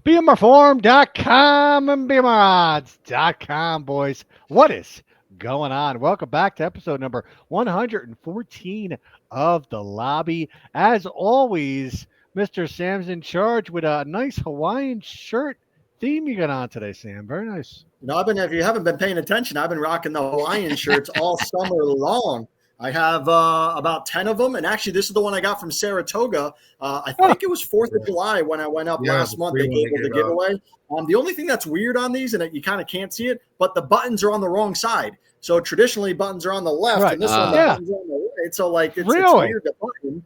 BMRForm.com and BMROdds.com, boys. What is going on? Welcome back to episode number 114 of The Lobby. As always, Mr. Sam's in charge with a nice Hawaiian shirt theme you got on today, Sam. Very nice. If you haven't been paying attention, I've been rocking the Hawaiian shirts all summer long. I have about 10 of them. And actually, this is the one I got from Saratoga. I think it was 4th of July when I went up last month. They gave the giveaway. The only thing that's weird on these, and you kind of can't see it, but the buttons are on the wrong side. So traditionally, buttons are on the left, and this one, the buttons are on the right. So, it's weird to button.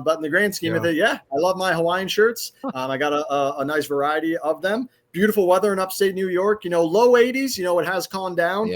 But in the grand scheme of it, I love my Hawaiian shirts. I got a nice variety of them. Beautiful weather in upstate New York, low 80s, it has calmed down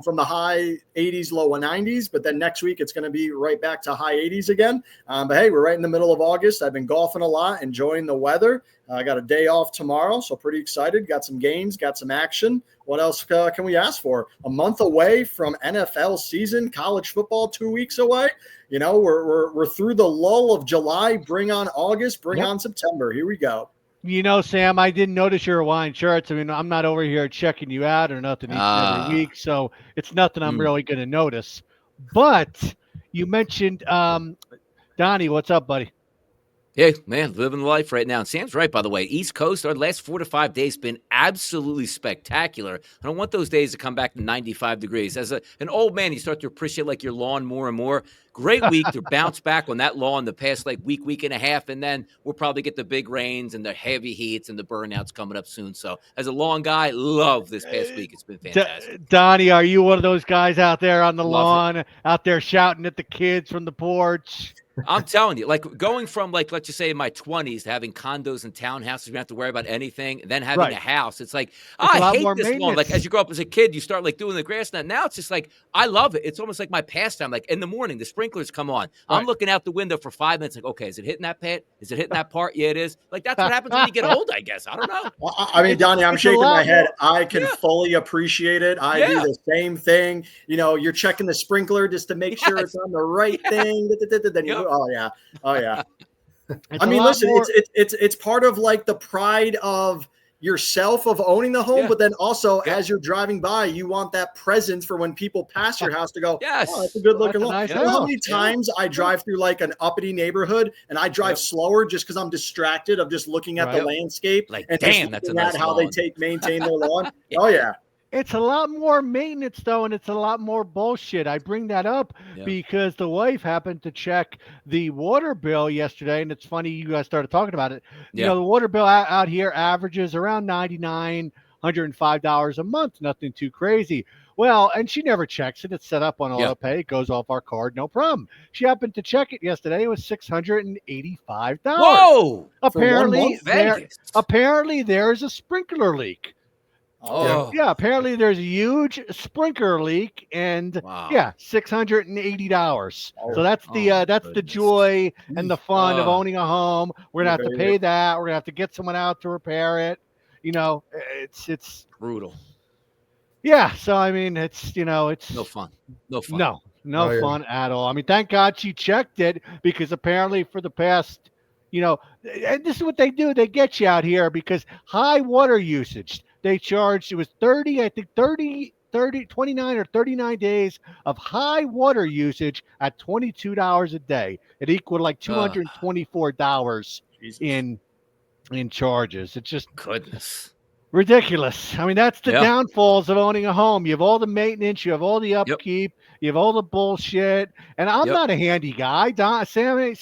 from the high 80s, low 90s. But then next week, it's going to be right back to high 80s again. But hey, we're right in the middle of August. I've been golfing a lot, enjoying the weather. I got a day off tomorrow, so pretty excited. Got some games, got some action. What else can we ask for? A month away from NFL season, college football 2 weeks away. We're through the lull of July. Bring on August, bring on September. Here we go. Sam, I didn't notice your Hawaiian shirts. I mean, I'm not over here checking you out or nothing each and every week, so it's nothing I'm really going to notice. But you mentioned Donnie. What's up, buddy? Hey, man, living the life right now. And Sam's right, by the way. East Coast, our last 4 to 5 days been absolutely spectacular. I don't want those days to come back to 95 degrees. As an old man, you start to appreciate your lawn more and more. Great week to bounce back on that lawn the past week and a half, and then we'll probably get the big rains and the heavy heats and the burnouts coming up soon. So as a lawn guy, love this past week. It's been fantastic. Donnie, are you one of those guys out there on the lawn, out there shouting at the kids from the porch? I'm telling you, going from let's just say in my 20s to having condos and townhouses, you don't have to worry about anything, and then having a house. It's I hate this lawn. As you grow up as a kid, you start doing the grass. Now it's just I love it. It's almost like my pastime. In the morning, the sprinklers come on. I'm looking out the window for 5 minutes. Okay, is it hitting that pad? Is it hitting that part? Yeah, it is. That's what happens when you get old, I guess. I don't know. Well, I mean, Donnie, I'm shaking my head. I can fully appreciate it. I do the same thing. You're checking the sprinkler just to make sure it's on the right thing. Then you oh yeah. I mean, listen, it's part of the pride of yourself of owning the home, but then also as you're driving by, you want that presence for when people pass your house to go, oh, that's a good looking lawn. You know how many times I drive through an uppity neighborhood and I drive slower just because I'm distracted of just looking at the landscape and damn, that's a nice how lawn. they maintain their lawn. Oh yeah. It's a lot more maintenance, though, and it's a lot more bullshit. I bring that up because the wife happened to check the water bill yesterday, and it's funny you guys started talking about it. The water bill out here averages around $99, $105 a month, nothing too crazy. Well, and she never checks it. It's set up on auto pay. It goes off our card, no problem. She happened to check it yesterday. It was $685. Whoa! Apparently there's a sprinkler leak. Oh yeah! Apparently, there's a huge sprinkler leak, and $680. So that's the joy and the fun of owning a home. We're gonna have to pay that. We're gonna have to get someone out to repair it. It's brutal. Yeah. So I mean, it's no fun. No fun at all. I mean, thank God she checked it because apparently for the past, and this is what they do. They get you out here because high water usage. They charged, it was 29 or 39 days of high water usage at $22 a day. It equaled $224 in charges. It's just goodness. Ridiculous. I mean, that's the downfalls of owning a home. You have all the maintenance, you have all the upkeep, you have all the bullshit. And I'm not a handy guy. Sammy,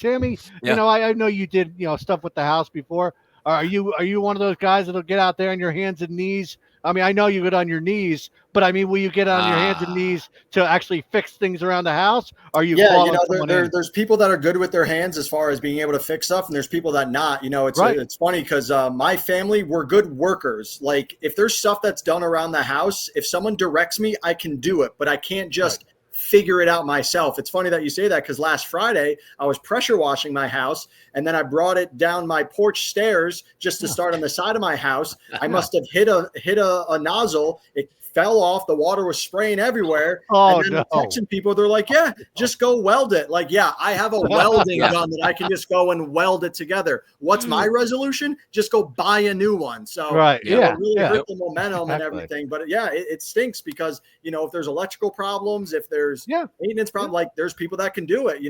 I know you did, stuff with the house before. Are you one of those guys that'll get out there on your hands and knees? I mean, I know you get on your knees, but I mean, will you get on your hands and knees to actually fix things around the house? Are you? There's people that are good with their hands as far as being able to fix stuff, and there's people that not. It's funny because my family, we're good workers. If there's stuff that's done around the house, if someone directs me, I can do it, but I can't just figure it out myself. It's funny that you say that because last Friday I was pressure washing my house and then I brought it down my porch stairs just to start on the side of my house. I must have hit a nozzle. It fell off. The water was spraying everywhere. Oh, and then texting people, they're like, yeah, just go weld it. Like, yeah, I have a welding gun that I can just go and weld it together. What's my resolution? Just go buy a new one. So it really hurt the momentum and everything. But it stinks because, if there's electrical problems, if there's maintenance problems, like there's people that can do it,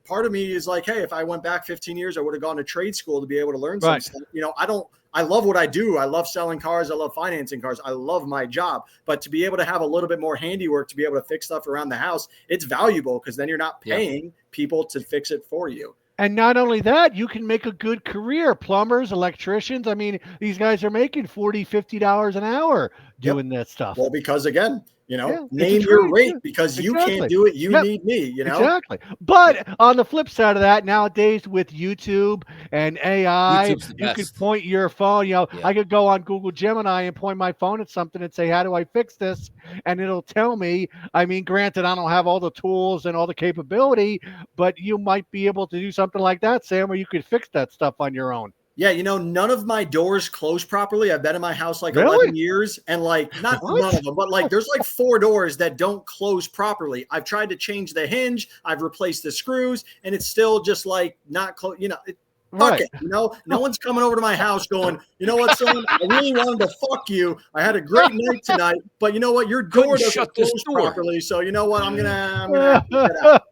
part of me is like, hey, if I went back 15 years, I would have gone to trade school to be able to learn some stuff. I love what I do. I love selling cars. I love financing cars. I love my job. But to be able to have a little bit more handiwork, to be able to fix stuff around the house, it's valuable because then you're not paying people to fix it for you. And not only that, you can make a good career. Plumbers, electricians. I mean, these guys are making $40, $50 an hour doing that stuff. Well, because again, name your rate because you can't do it. You need me, Exactly. But on the flip side of that, nowadays with YouTube and AI, you could point your phone, I could go on Google Gemini and point my phone at something and say, how do I fix this? And it'll tell me. I mean, granted, I don't have all the tools and all the capability, but you might be able to do something like that, Sam, where you could fix that stuff on your own. Yeah, none of my doors close properly. I've been in my house 11 years and not none of them, but there's 4 doors that don't close properly. I've tried to change the hinge. I've replaced the screws and it's still just not close. Fuck it. No one's coming over to my house going, you know what, son? I really wanted to fuck you. I had a great night tonight, but you know what? Your door doesn't close properly. So you know what? I'm gonna have to get out.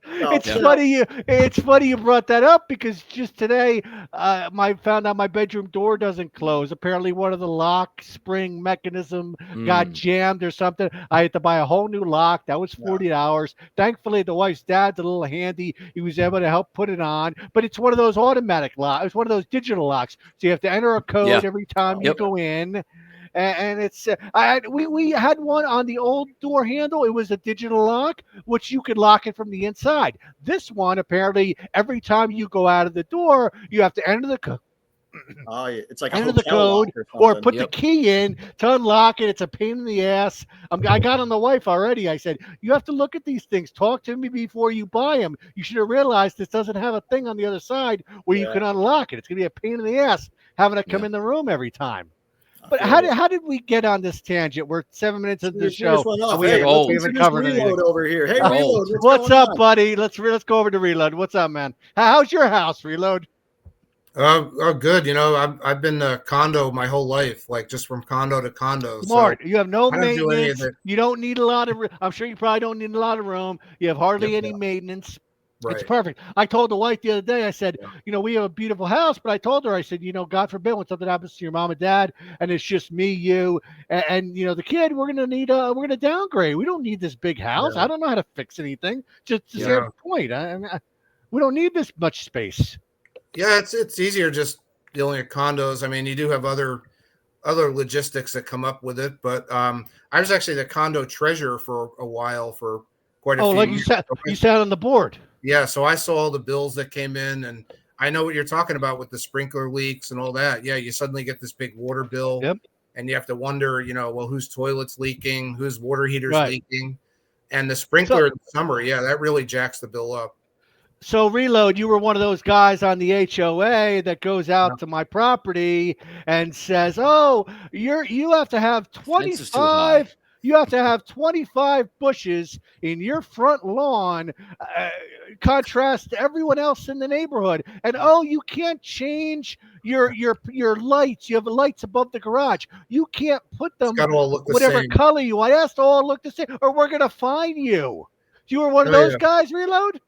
It's funny you brought that up because just today, I found out my bedroom door doesn't close. Apparently, one of the lock spring mechanism got jammed or something. I had to buy a whole new lock. That was $40. Thankfully, the wife's dad's a little handy. He was able to help put it on. But it's one of those automatic locks. It's one of those digital locks. So you have to enter a code every time you go in. And it's we had one on the old door handle. It was a digital lock, which you could lock it from the inside. This one, apparently, every time you go out of the door, you have to enter the code. Oh, yeah. It's like enter the code or put the key in to unlock it. It's a pain in the ass. I got on the wife already. I said, you have to look at these things. Talk to me before you buy them. You should have realized this doesn't have a thing on the other side where you can unlock it. It's going to be a pain in the ass having to come in the room every time. But how did we get on this tangent? We're 7 minutes into the show. We haven't covered anything over here. Hey, Reload, what's up, buddy? Let's go over to Reload. What's up, man? How's your house, Reload? Oh, good. I've been condo my whole life, just from condo to condo. Smart. So you have no maintenance. You don't need a lot of. I'm sure you probably don't need a lot of room. You have hardly any maintenance. Right. It's perfect. I told the wife the other day, I said, we have a beautiful house, but I told her, I said, God forbid when something happens to your mom and dad and it's just me, you, and the kid, we're going to downgrade. We don't need this big house. I don't know how to fix anything. Just to say the point. We don't need this much space. Yeah. It's easier just dealing with condos. I mean, you do have other logistics that come up with it, but I was actually the condo treasurer for a while for quite a few years. You sat on the board. Yeah, so I saw all the bills that came in, and I know what you're talking about with the sprinkler leaks and all that. Yeah, you suddenly get this big water bill, and you have to wonder, whose toilet's leaking, whose water heater's leaking, and the sprinkler in the summer, that really jacks the bill up. So, Reload, you were one of those guys on the HOA that goes out to my property and says, "Oh, you have to have 25." You have to have 25 bushes in your front lawn, contrast to everyone else in the neighborhood. And you can't change your lights. You have lights above the garage. You can't put them whatever color you want. It has to all look the same, or we're gonna fine you. You were one of those guys, Reload?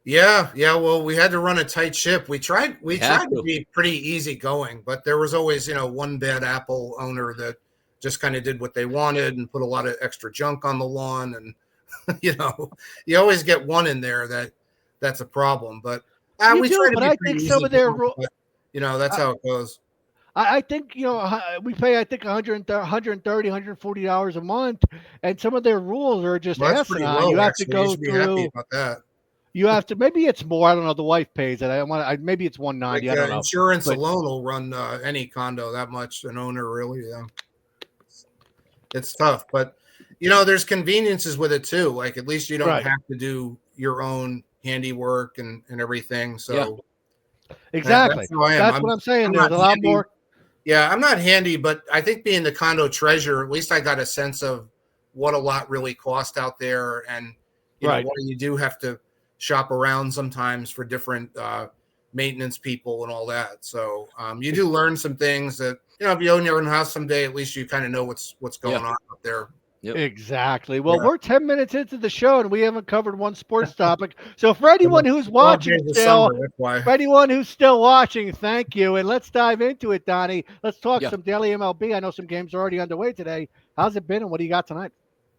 Yeah. Well, we had to run a tight ship. We tried to be pretty easy-going, but there was always one bad apple owner that just kind of did what they wanted and put a lot of extra junk on the lawn. And, you always get one in there that's a problem, but we try to be I think some of their rules, that's how it goes. I think, we pay, I think $130, $140 a month, and some of their rules are just asinine. You have to go through. You have to, maybe it's more. I don't know. The wife pays it. Maybe it's $190. I don't know. Insurance alone will run any condo that much. An owner really, it's tough, but there's conveniences with it too. Like at least you don't have to do your own handiwork and everything. So exactly, that's what I'm saying. There's a lot more. Yeah, I'm not handy, but I think being the condo treasurer, at least I got a sense of what a lot really cost out there. And, you know, what you do have to shop around sometimes for different maintenance people and all that. So you do learn some things that, you know, if you own your own house someday, at least you kind of know what's going on out there. Yep. Exactly. Well, we're 10 minutes into the show and we haven't covered one sports topic. So for anyone who's watching still, for anyone who's still watching, thank you. And let's dive into it, Donnie. Let's talk some daily MLB. I know some games are already underway today. How's it been and what do you got tonight?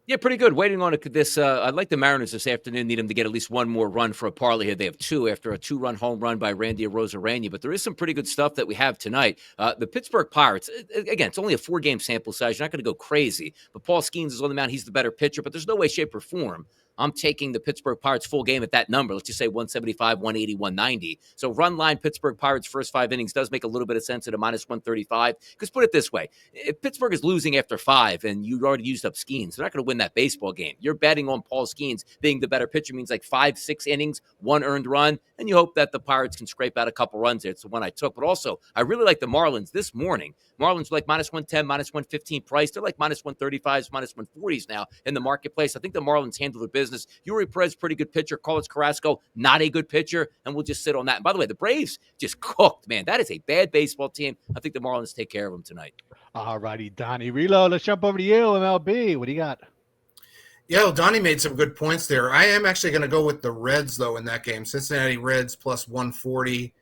Yeah, pretty good. Waiting on this. I like the Mariners this afternoon. Need them to get at least one more run for a parlay here. They have two after a 2-run home run by Randy Arozarena. But there is some pretty good stuff that we have tonight. The Pittsburgh Pirates, again, it's only a 4-game sample size. You're not going to go crazy. But Paul Skeens is on the mound. He's the better pitcher. But there's no way, shape, or form I'm taking the Pittsburgh Pirates full game at that number. Let's just say 175, 180, 190. So run line Pittsburgh Pirates first 5 innings does make a little bit of sense at a minus 135. Because put it this way, if Pittsburgh is losing after 5 and you already used up Skeens, they're not going to win that baseball game. You're betting on Paul Skeens being the better pitcher means like 5-6 innings, 1 earned run, and you hope that the Pirates can scrape out a couple runs there. It's the one I took. But also, I really like the Marlins this morning. Marlins are like minus 110, minus 115 price. They're like minus 135s, minus 140s now in the marketplace. I think the Marlins handle their business. Yuri Perez, pretty good pitcher. Carlos Carrasco, not a good pitcher. And we'll just sit on that. And by the way, the Braves just cooked, man. That is a bad baseball team. I think the Marlins take care of them tonight. All righty, Donnie. Reload. Let's jump over to you, MLB. What do you got? Yeah, well, Donnie made some good points there. I am actually going to go with the Reds, though, in that game. Cincinnati Reds plus 140.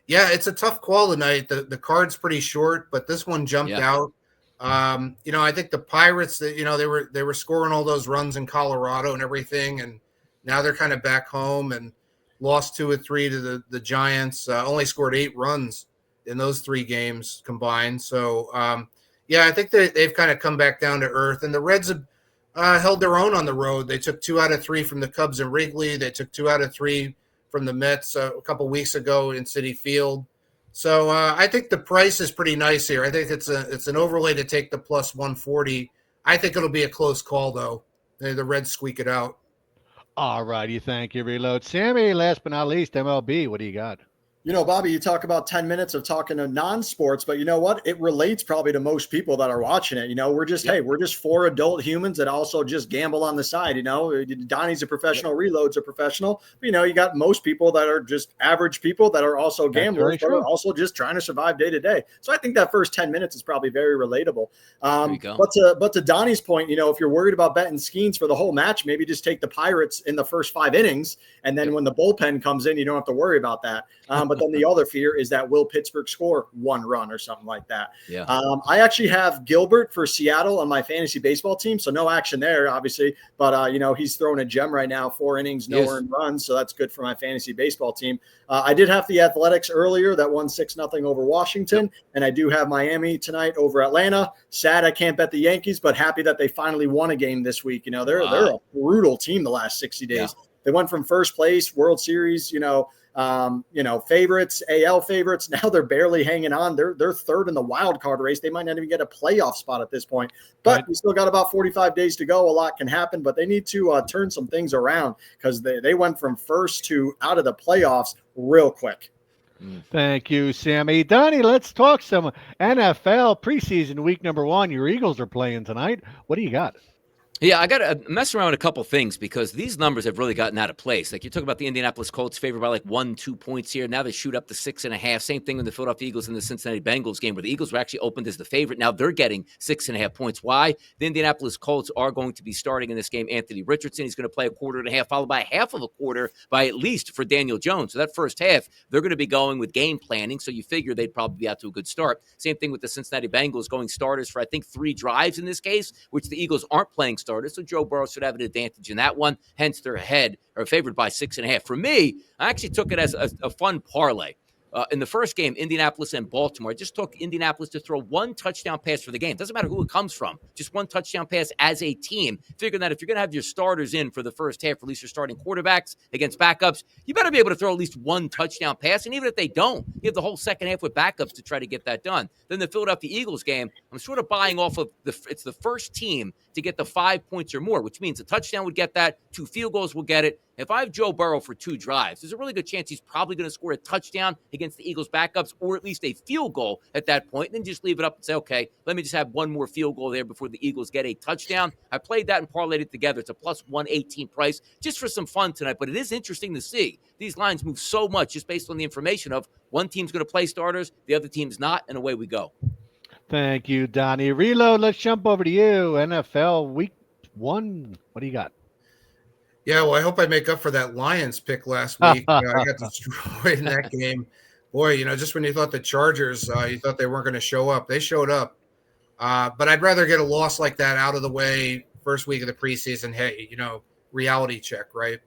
Yeah, it's a tough call tonight. The card's pretty short, but this one jumped out. You know, I think the Pirates, you know, they were scoring all those runs in Colorado and everything, and now they're kind of back home and lost 2 or 3 to the Giants. Only scored 8 runs in those 3 games combined. So, yeah, I think they've kind of come back down to earth, and the Reds have held their own on the road. They took 2 out of 3 from the Cubs in Wrigley. They took 2 out of 3 from the Mets a couple weeks ago in Citi Field. So I think the price is pretty nice here. I think it's an overlay to take the plus 140. I think it'll be a close call, though. The Reds squeak it out. All righty. Thank you, Reload. Sammy, last but not least, MLB. What do you got? You know, Bobby, you talk about 10 minutes of talking to non-sports, but you know what? It relates probably to most people that are watching it. You know, we're just, hey, we're just 4 adult humans that also just gamble on the side. You know, Donnie's a professional, Reload's a professional. But, you know, you got most people that are just average people that are also gamblers, but are also just trying to survive day to day. So I think that first 10 minutes is probably very relatable. But to Donnie's point, you know, if you're worried about betting Skeens for the whole match, maybe just take the Pirates in the first 5 innings. And then when the bullpen comes in, you don't have to worry about that. But then the other fear is that will Pittsburgh score 1 run or something like that. Yeah. I actually have Gilbert for Seattle on my fantasy baseball team, so no action there, obviously. But you know, he's throwing a gem right now, 4 innings, no earned runs, so that's good for my fantasy baseball team. I did have the Athletics earlier that won 6-0 over Washington, and I do have Miami tonight over Atlanta. Sad I can't bet the Yankees, but happy that they finally won a game this week. You know, they're a brutal team the last 60 days. Yeah. They went from first place, World Series, favorites, AL favorites. Now they're barely hanging on. They're third in the wild card race. They might not even get a playoff spot at this point. But we still got about 45 days to go. A lot can happen, but they need to turn some things around because they went from first to out of the playoffs real quick. Thank you, Sammy. Donnie, let's talk some NFL preseason week number 1. Your Eagles are playing tonight. What do you got? Yeah, I got to mess around with a couple things because these numbers have really gotten out of place. Like you talk about the Indianapolis Colts favored by like 1-2 points here. Now they shoot up to 6.5. Same thing with the Philadelphia Eagles in the Cincinnati Bengals game where the Eagles were actually opened as the favorite. Now they're getting 6.5 points. Why? The Indianapolis Colts are going to be starting in this game Anthony Richardson. He's going to play a quarter and a half, followed by half of a quarter by at least for Daniel Jones. So that first half, they're going to be going with game planning. So you figure they'd probably be out to a good start. Same thing with the Cincinnati Bengals going starters for, I think, 3 drives in this case, which the Eagles aren't playing starters. So Joe Burrow should have an advantage in that one. Hence, they're ahead or favored by 6.5. For me, I actually took it as a fun parlay. In the first game, Indianapolis and Baltimore, I just took Indianapolis to throw 1 touchdown pass for the game. Doesn't matter who it comes from. Just 1 touchdown pass as a team. Figuring that if you're going to have your starters in for the first half, or at least your starting quarterbacks against backups, you better be able to throw at least 1 touchdown pass. And even if they don't, you have the whole second half with backups to try to get that done. Then the Philadelphia Eagles game, I'm sort of buying off of it's the first team to get the 5 points or more, which means a touchdown would get that, 2 field goals will get it. If I have Joe Burrow for 2 drives, there's a really good chance he's probably going to score a touchdown against the Eagles backups, or at least a field goal at that point, and then just leave it up and say, okay, let me just have one more field goal there before the Eagles get a touchdown. I played that and parlayed it together. It's a plus 118 price just for some fun tonight, but it is interesting to see. These lines move so much just based on the information of one team's going to play starters, the other team's not, and away we go. Thank you, Donnie. Reload, let's jump over to you. NFL Week 1. What do you got? Yeah, well, I hope I make up for that Lions pick last week. I got destroyed in that game. Boy, just when you thought the Chargers, you thought they weren't going to show up. They showed up. But I'd rather get a loss like that out of the way first week of the preseason. Hey, reality check, right?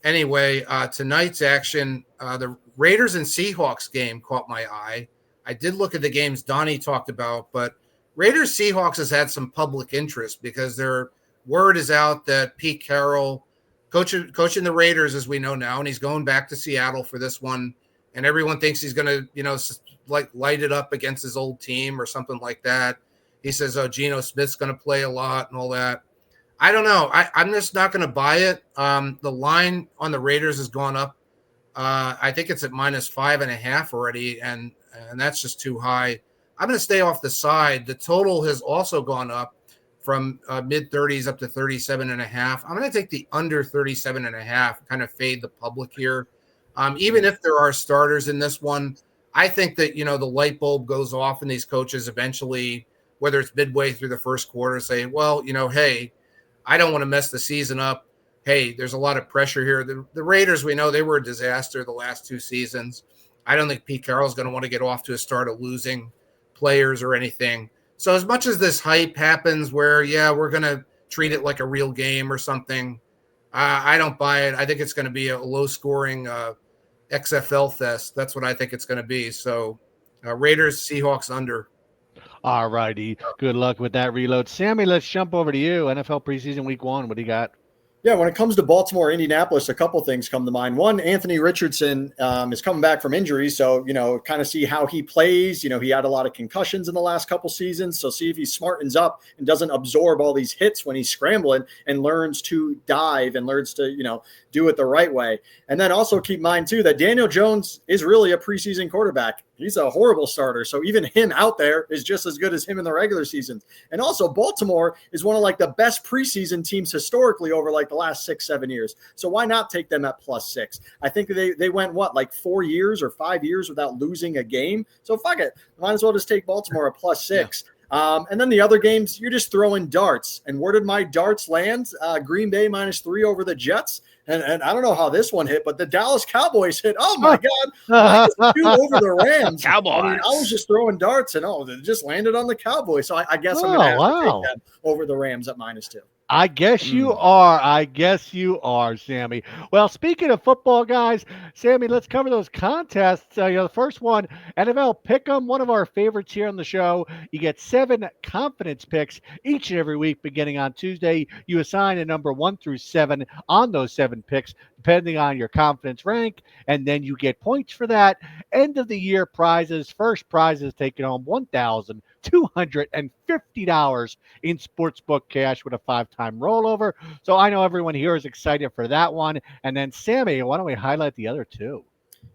Anyway, tonight's action, the Raiders and Seahawks game caught my eye. I did look at the games Donnie talked about, but Raiders-Seahawks has had some public interest because their word is out that Pete Carroll, coaching the Raiders, as we know now, and he's going back to Seattle for this one, and everyone thinks he's going to, light it up against his old team or something like that. He says, Geno Smith's going to play a lot and all that. I don't know. I'm just not going to buy it. The line on the Raiders has gone up. I think it's at -5.5 already, and that's just too high. I'm going to stay off the side. The total has also gone up from mid-30s up to 37.5. I'm going to take the under 37.5, kind of fade the public here. Even if there are starters in this one, I think that, the light bulb goes off and these coaches eventually, whether it's midway through the first quarter, say, well, hey, I don't want to mess the season up. Hey, there's a lot of pressure here. The Raiders, we know they were a disaster the last 2 seasons. I don't think Pete Carroll's going to want to get off to a start of losing players or anything. So as much as this hype happens where, we're going to treat it like a real game or something, I don't buy it. I think it's going to be a low-scoring XFL fest. That's what I think it's going to be. So Raiders, Seahawks under. All righty. Good luck with that, Reload. Sammy, let's jump over to you. NFL preseason week 1. What do you got? Yeah, when it comes to Baltimore, Indianapolis, a couple things come to mind. One, Anthony Richardson is coming back from injury, so, kind of see how he plays. He had a lot of concussions in the last couple seasons, so see if he smartens up and doesn't absorb all these hits when he's scrambling and learns to dive and learns to, do it the right way. And then also keep in mind, too, that Daniel Jones is really a preseason quarterback. He's a horrible starter, so even him out there is just as good as him in the regular season. And also, Baltimore is one of, the best preseason teams historically over, the last 6-7 years. So why not take them at +6? I think they went, 4 years or 5 years without losing a game? So fuck it. Might as well just take Baltimore at +6. Yeah. And then the other games, you're just throwing darts. And where did my darts land? Green Bay -3 over the Jets. And I don't know how this one hit, but the Dallas Cowboys hit. Oh, my God. -2 over the Rams. Cowboys. I was just throwing darts, and, it just landed on the Cowboys. So I guess I'm going to have to take that over the Rams at -2. I guess you are. I guess you are, Sammy. Well, speaking of football, guys, Sammy, let's cover those contests. The first one, NFL Pick'em, one of our favorites here on the show. You get 7 confidence picks each and every week beginning on Tuesday. You assign a number 1 through 7 on those 7 picks, depending on your confidence rank, and then you get points for that. End of the year prizes. First prize is taking home $1,250 in sportsbook cash with a 5-time rollover. So I know everyone here is excited for that one. And then, Sammy, why don't we highlight the other 2?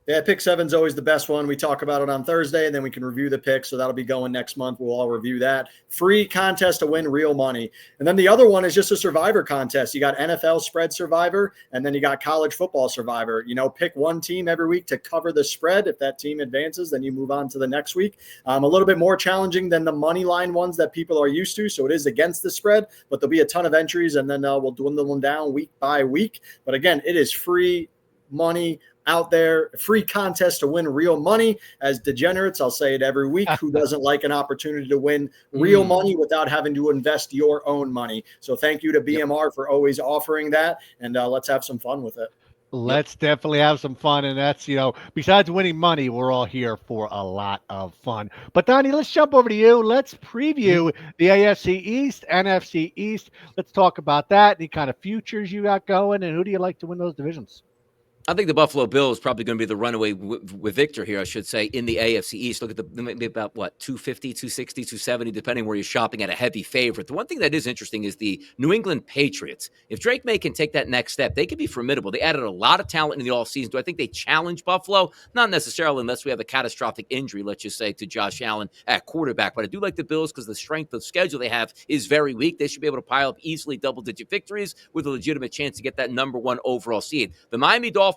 Yeah, pick 7's always the best one. We talk about it on Thursday, and then we can review the picks. So that'll be going next month. We'll all review that. Free contest to win real money. And then the other one is just a survivor contest. You got NFL spread survivor, and then you got college football survivor. Pick one team every week to cover the spread. If that team advances, then you move on to the next week. A little bit more challenging than the money line ones that people are used to. So it is against the spread, but there'll be a ton of entries, and then we'll dwindle them down week by week. But again, it is free money out there, free contest to win real money. As degenerates, I'll say it every week, who doesn't like an opportunity to win real money without having to invest your own money? So thank you to BMR for always offering that, and let's have some fun with it. Let's definitely have some fun, and that's, besides winning money, we're all here for a lot of fun. But Donnie, let's jump over to you. Let's preview the AFC East, NFC East. Let's talk about that, any kind of futures you got going, and who do you like to win those divisions? I think the Buffalo Bills probably going to be the runaway with victor here, I should say, in the AFC East. Look at maybe about, 250, 260, 270, depending where you're shopping at a heavy favorite. The one thing that is interesting is the New England Patriots. If Drake May can take that next step, they could be formidable. They added a lot of talent in the offseason. Do I think they challenge Buffalo? Not necessarily, unless we have a catastrophic injury, let's just say, to Josh Allen at quarterback. But I do like the Bills because the strength of schedule they have is very weak. They should be able to pile up easily double-digit victories with a legitimate chance to get that number 1 overall seed. The Miami Dolphins,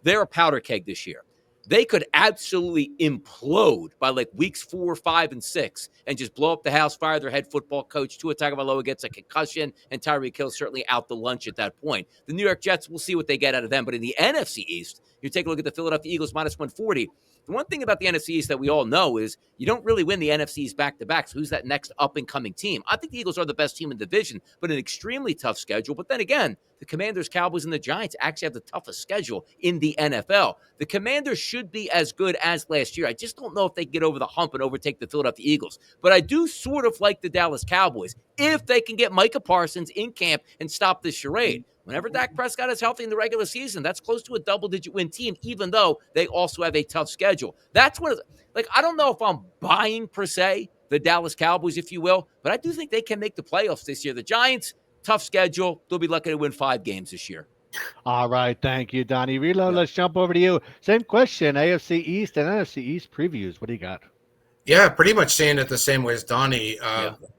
they're a powder keg this year. They could absolutely implode by like weeks 4, 5, and 6 and just blow up the house, fire their head football coach. Tua Tagovailoa gets a concussion, and Tyreek Hill certainly out the lunch at that point. The New York Jets, we'll see what they get out of them. But in the NFC East, you take a look at the Philadelphia Eagles minus 140. The one thing about the NFC East that we all know is you don't really win the NFC East back-to-back. So who's that next up-and-coming team? I think the Eagles are the best team in the division, but an extremely tough schedule. But then again, the Commanders, Cowboys, and the Giants actually have the toughest schedule in the NFL. The Commanders should be as good as last year. I just don't know if they can get over the hump and overtake the Philadelphia Eagles. But I do sort of like the Dallas Cowboys if they can get Micah Parsons in camp and stop this charade. Whenever Dak Prescott is healthy in the regular season, that's close to a double-digit win team, even though they also have a tough schedule. That's what, I don't know if I'm buying, per se, the Dallas Cowboys, if you will, but I do think they can make the playoffs this year. The Giants, tough schedule. They'll be lucky to win 5 games this year. All right. Thank you, Donnie. Reload, let's jump over to you. Same question, AFC East and NFC East previews. What do you got? Yeah, pretty much saying it the same way as Donnie.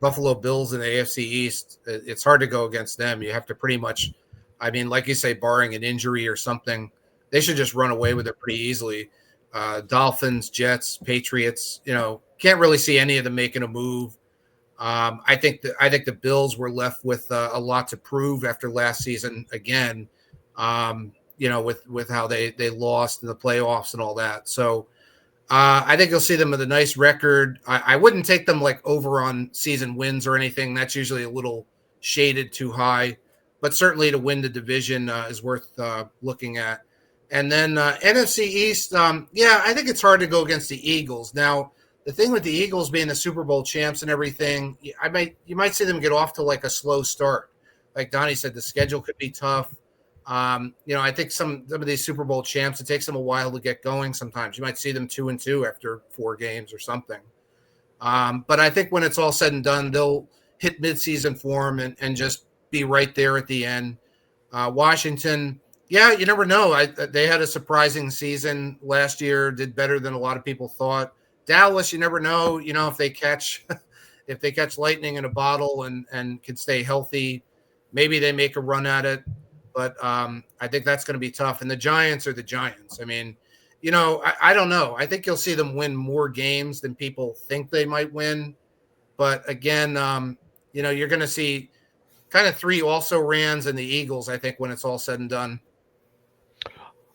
Buffalo Bills in the AFC East, it's hard to go against them. You have to pretty much, like you say, barring an injury or something, they should just run away with it pretty easily. Dolphins, Jets, Patriots, can't really see any of them making a move. I think the Bills were left with a lot to prove after last season again, with how they lost in the playoffs and all that. So I think you'll see them with a nice record. I wouldn't take them like over on season wins or anything. That's usually a little shaded too high, but certainly to win the division is worth looking at. And then NFC East, I think it's hard to go against the Eagles. Now, the thing with the Eagles being the Super Bowl champs and everything, you might see them get off to like a slow start. Like Donnie said, the schedule could be tough. I think some of these Super Bowl champs, it takes them a while to get going sometimes. You might see them 2-2 after 4 games or something. But I think when it's all said and done, they'll hit midseason form and just be right there at the end. Washington, you never know. They had a surprising season last year, did better than a lot of people thought. Dallas, you never know, if they catch lightning in a bottle and can stay healthy, maybe they make a run at it. But I think that's going to be tough. And the Giants are the Giants. I don't know. I think you'll see them win more games than people think they might win. But again, you're going to see kind of 3 also-rans and the Eagles, I think, when it's all said and done.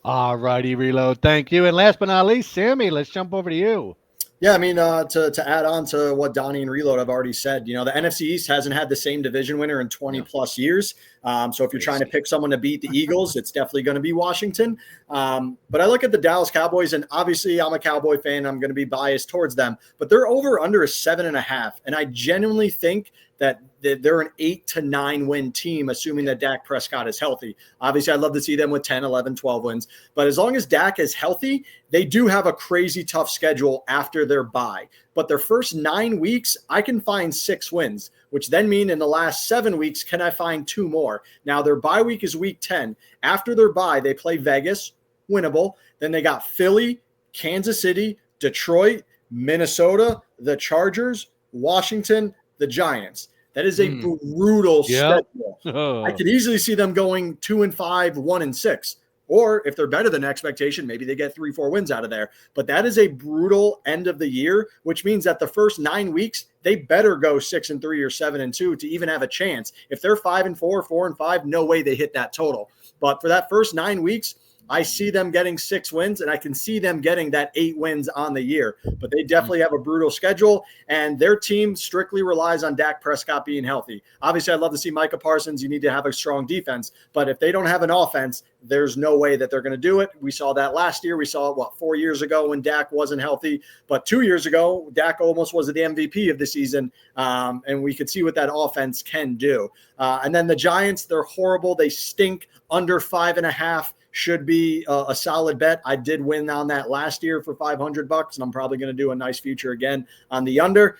All righty, Reload. Thank you. And last but not least, Sammy, let's jump over to you. Yeah, to add on to what Donnie and Reload have already said, the NFC East hasn't had the same division winner in 20 plus years. So if you're trying to pick someone to beat the Eagles, it's definitely going to be Washington. But I look at the Dallas Cowboys, and obviously I'm a Cowboy fan. I'm going to be biased towards them, but they're over under a 7.5. And I genuinely think that they're an 8 to 9 win team, assuming that Dak Prescott is healthy. Obviously, I'd love to see them with 10, 11, 12 wins. But as long as Dak is healthy, they do have a crazy tough schedule after their bye. But their first 9 weeks, I can find 6 wins, which then mean in the last 7 weeks, can I find 2 more? Now, their bye week is week 10. After their bye, they play Vegas, winnable. Then they got Philly, Kansas City, Detroit, Minnesota, the Chargers, Washington, the Giants. That is a brutal schedule. I could easily see them going 2-5, 1-6. Or if they're better than expectation, maybe they get 3-4 wins out of there. But that is a brutal end of the year, which means that the first 9 weeks, they better go 6-3 or 7-2 to even have a chance. If they're 5-4, 4-5, no way they hit that total. But for that first 9 weeks, I see them getting 6 wins, and I can see them getting that 8 wins on the year. But they definitely have a brutal schedule, and their team strictly relies on Dak Prescott being healthy. Obviously, I'd love to see Micah Parsons. You need to have a strong defense. But if they don't have an offense, there's no way that they're going to do it. We saw that last year. We saw it, 4 years ago when Dak wasn't healthy. But 2 years ago, Dak almost was the MVP of the season, and we could see what that offense can do. And then the Giants, they're horrible. They stink under 5.5. should be a solid bet. I did win on that last year for $500, and I'm probably going to do a nice future again on the under.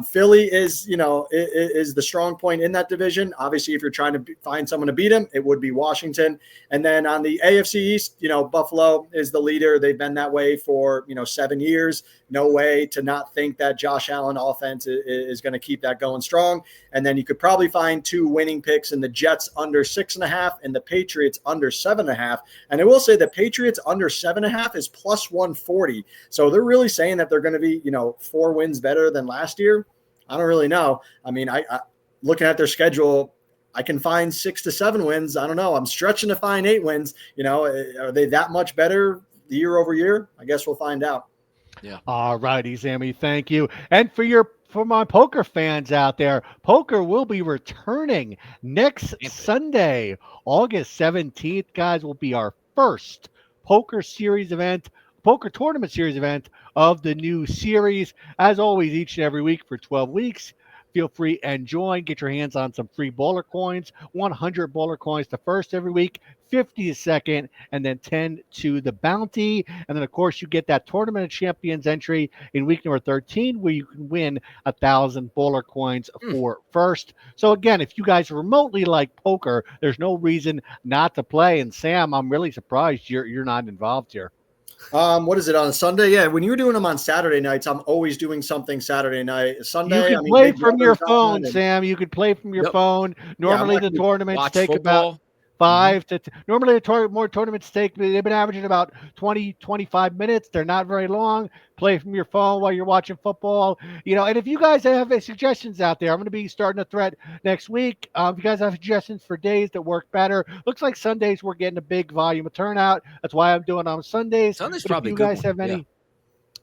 Philly is the strong point in that division. Obviously, if you're trying to find someone to beat him, it would be Washington. And then on the AFC East, Buffalo is the leader. They've been that way for 7 years. No way to not think that Josh Allen offense is going to keep that going strong. And then you could probably find 2 winning picks in the Jets under 6.5 and the Patriots under 7.5. And I will say the Patriots under 7.5 is plus 140. So they're really saying that they're going to be 4 wins better than last year. I don't really know. I mean, I looking at their schedule, I can find 6 to 7 wins. I don't know. I'm stretching to find 8 wins. Are they that much better year over year? I guess we'll find out. Yeah. All righty, Sammy. Thank you. And for my poker fans out there, poker will be returning next Sunday, August 17th. Guys, will be our first poker tournament series event of the new series. As always, each and every week for 12 weeks. Feel free and join. Get your hands on some free bowler coins. 100 bowler coins to first every week, 50 a second, and then 10 to the bounty. And then, of course, you get that Tournament of Champions entry in week number 13 where you can win 1,000 bowler coins for first. So, again, if you guys remotely like poker, there's no reason not to play. And, Sam, I'm really surprised you're not involved here. What is it on Sunday? Yeah, when you're doing them on Saturday nights, I'm always doing something Saturday night. Sunday, you can play from your phone, Sam. You could play from your phone. Normally, the tournaments take about 5 to normally more tournaments they've been averaging about 20-25 minutes. They're not very long. Play from your phone while you're watching football. And if you guys have suggestions out there, I'm going to be starting a thread next week. If you guys have suggestions for days that work better, looks like Sundays we're getting a big volume of turnout. That's why I'm doing on Sundays. Sunday's but probably if you guys have any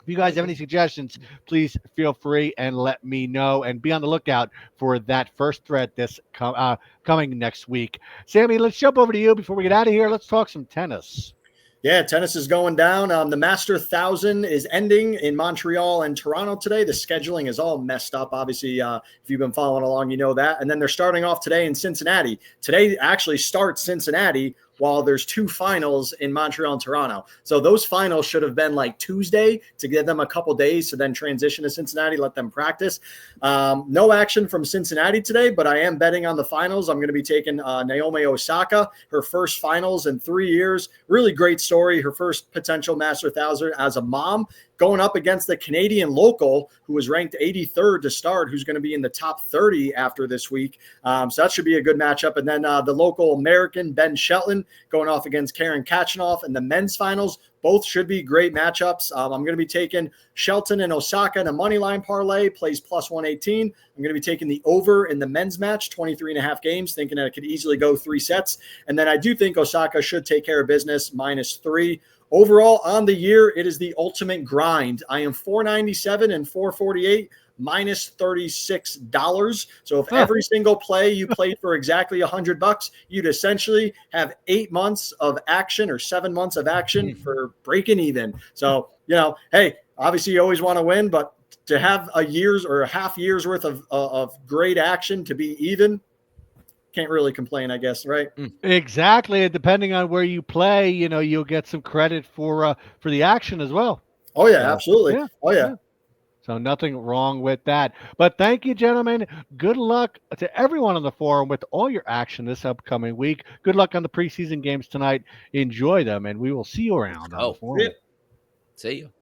If you guys have any suggestions, please feel free and let me know, and be on the lookout for that first thread this coming next week. Sammy, let's jump over to you before we get out of here. Let's talk some tennis. Yeah, tennis is going down. The Master 1000 is ending in Montreal and Toronto today. The scheduling is all messed up. Obviously, if you've been following along, you know that. And then they're starting off today in Cincinnati. Today actually starts Cincinnati, while there's 2 finals in Montreal and Toronto. So those finals should have been like Tuesday to give them a couple days to then transition to Cincinnati, let them practice. No action from Cincinnati today, but I am betting on the finals. I'm going to be taking Naomi Osaka, her first finals in 3 years. Really great story. Her first potential Master 1000 as a mom, going up against the Canadian local who was ranked 83rd to start, who's going to be in the top 30 after this week. So that should be a good matchup. And then the local American, Ben Shelton, going off against Karen Kachanoff in the men's finals. Both should be great matchups. I'm going to be taking Shelton and Osaka in a money line parlay, plays plus 118. I'm going to be taking the over in the men's match, 23.5 games, thinking that it could easily go 3 sets. And then I do think Osaka should take care of business, -3. Overall, on the year, it is the ultimate grind. I am 497 and 448, -$36. So if every single play you played for exactly $100, you'd essentially have 8 months of action or 7 months of action for breaking even. So, hey, obviously you always want to win, but to have a year's or a half year's worth of great action to be even, can't really complain, I guess, right? Exactly. And depending on where you play, you'll get some credit for the action as well. Oh yeah, absolutely. Yeah. Oh yeah. So nothing wrong with that. But thank you, gentlemen. Good luck to everyone on the forum with all your action this upcoming week. Good luck on the preseason games tonight. Enjoy them, and we will see you around on the forum. See you.